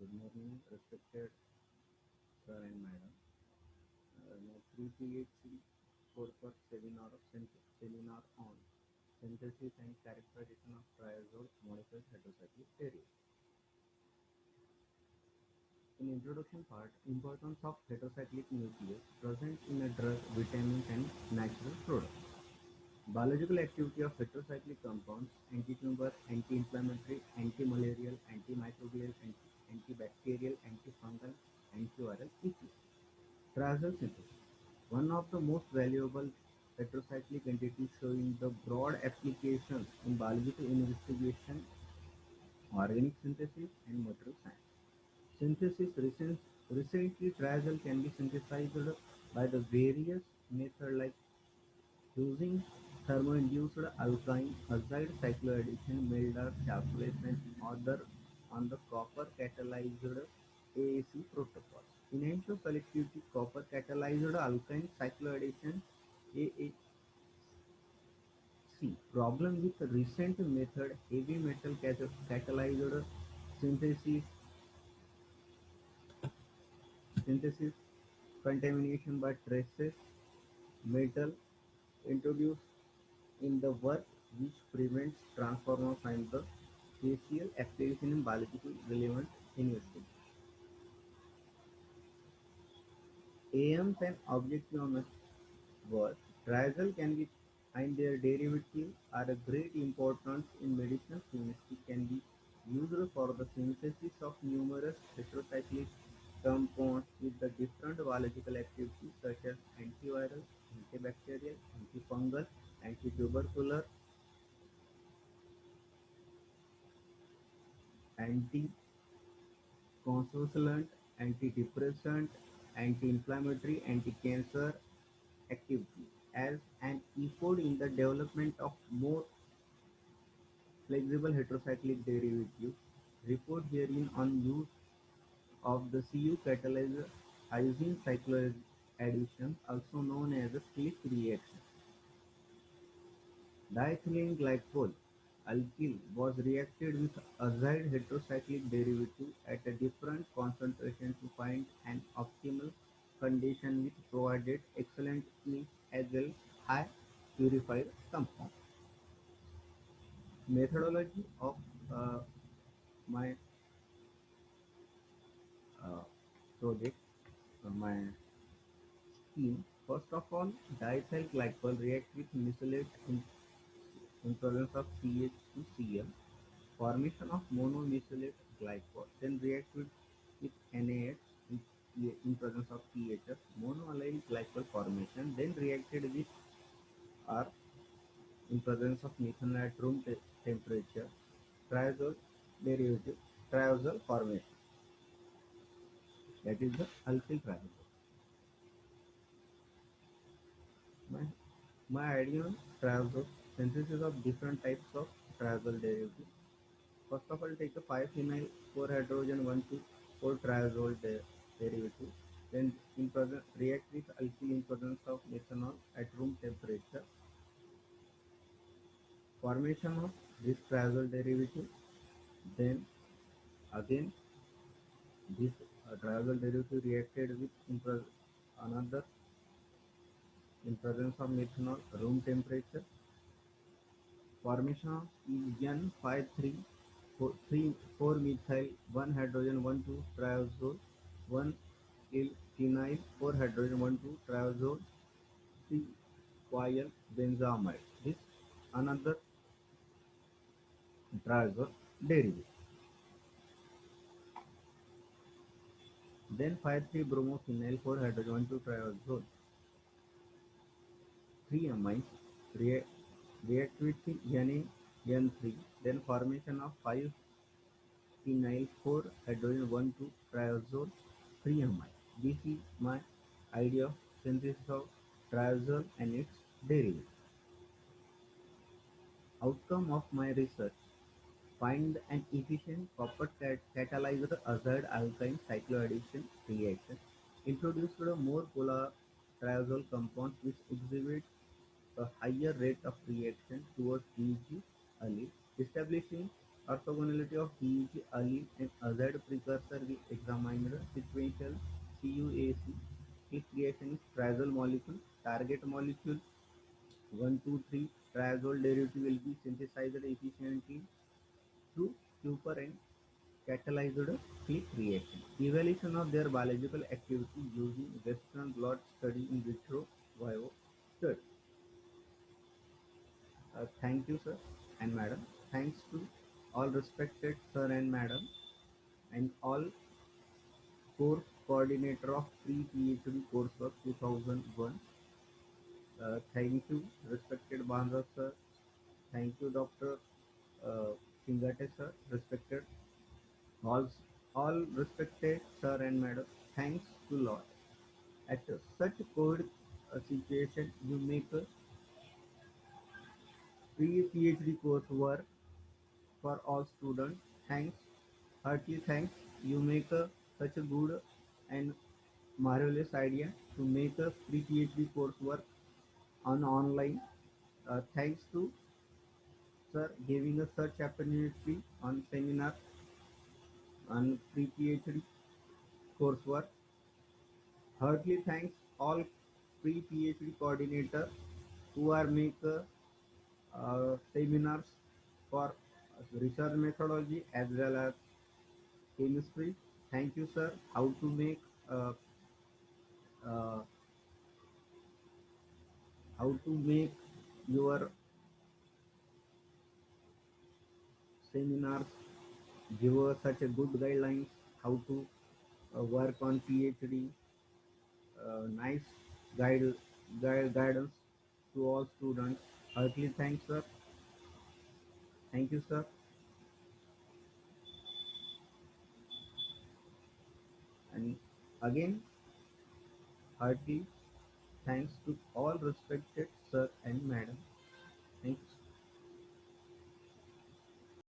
Good morning, respected sir and madam. Now 3PHC for seminar on synthesis and characterization of triazole modified heterocyclic dairy. In introduction part, importance of heterocyclic nucleus present in a drug, vitamins and natural products. Biological activity of heterocyclic compounds: antitumor, anti-inflammatory, anti-malarial, antimicrobial, antibacterial, antifungal, antiviral, etc. Triazole synthesis. One of the most valuable heterocyclic entities showing the broad applications in biological investigation, organic synthesis, and material science. Recently, triazole can be synthesized by the various methods like using thermo-induced alkyne azide cycloaddition, Milder calculus, and other on the copper catalyzed AAC protocol. Enantioselectivity selectivity copper catalyzed alkyne cycloaddition AAC. Problem with recent method: heavy metal catalyzed synthesis, synthesis contamination by traces metal introduced in the work, which prevents transformers and the spatial application in biological relevant investigation. AMs and objective on work, triazole can be and their derivatives are a great importance in medicinal chemistry, can be used for the synthesis of numerous heterocyclic compounds with the different biological activities such as antiviral, antibacterial, antifungal, antitubercular, anticonvulsant, antidepressant, anti-inflammatory, anti-cancer activity. As an effort in the development of more flexible heterocyclic derivatives, report herein on use of the Cu catalyzed iosine cycloaddition, also known as a Slick reaction. Diethylene glycol alkyl was reacted with azide heterocyclic derivative at a different concentration to find an optimal condition which provided excellent yield as well high purified compound. Methodology of uh, my uh, project, my scheme. First of all, diethyl glycol react with mesylate in presence of CH to Cl. Formation of monomesylate glycol. Then react with NaH in presence of CHF. Monoallyl glycol formation. Then reacted with R in presence of methanol at room temperature. Triazole derivative. Triazole formation. That is the alkyl triazole. My, my idea on triazole synthesis of different types of triazole derivatives. First of all, take a 5-phenyl 4-hydrogen 1,2,4 triazole derivative. Then in presence, react with alkyl in presence of methanol at room temperature. Formation of this triazole derivative. Then again this triazole derivative reacted with another in presence of methanol room temperature. Formation of N5,3 4-methyl 1-hydrogen 1,2 triazole 1-phenyl 4-hydrogen 1,2 triazole 3-coyl benzamide. This another triazole derivative. Then 5,3 bromophenyl 4-hydrogen 1,2 triazole 3 amines react with NaN3. Then formation of 5-phenyl 4-hydrogen 1,2 triazole 3 amine. This is my idea of synthesis of triazole and its derivative. Outcome of my research: find an efficient copper catalyzed azide alkyne cycloaddition reaction. Introduced more polar triazole compounds which exhibit a higher rate of reaction towards PEG allele, establishing orthogonality of PEG allele and azide precursor activity will be synthesized efficiently through super and catalyzed click reaction. Evaluation of their biological activity using Western blot study in vitro vivo study. Thank you, sir and madam. Thanks to all respected sir and madam and all course coordinator of pre-PhD coursework 2001. Thank you, respected Bandra sir. Thank you, Dr. Uh, Singate sir, respected all, all respected sir and madam. Thanks to Lord. At such COVID situation, you make a pre-PhD coursework for all students. Thanks, heartily thanks. You make such a good and marvelous idea to make a pre-PhD coursework on online. Thanks to sir giving us such opportunity on seminar on pre-PhD coursework. Heartily thanks all pre-PhD coordinator who are make seminars for research methodology as well as chemistry. Thank you, sir. Uh, uh, how to make your seminars give us such a good guidelines how to work on PhD. Nice guide, guidance to all students. Heartily thanks, sir. Thank you, sir. And again, heartily thanks to all respected sir and madam. Thank you,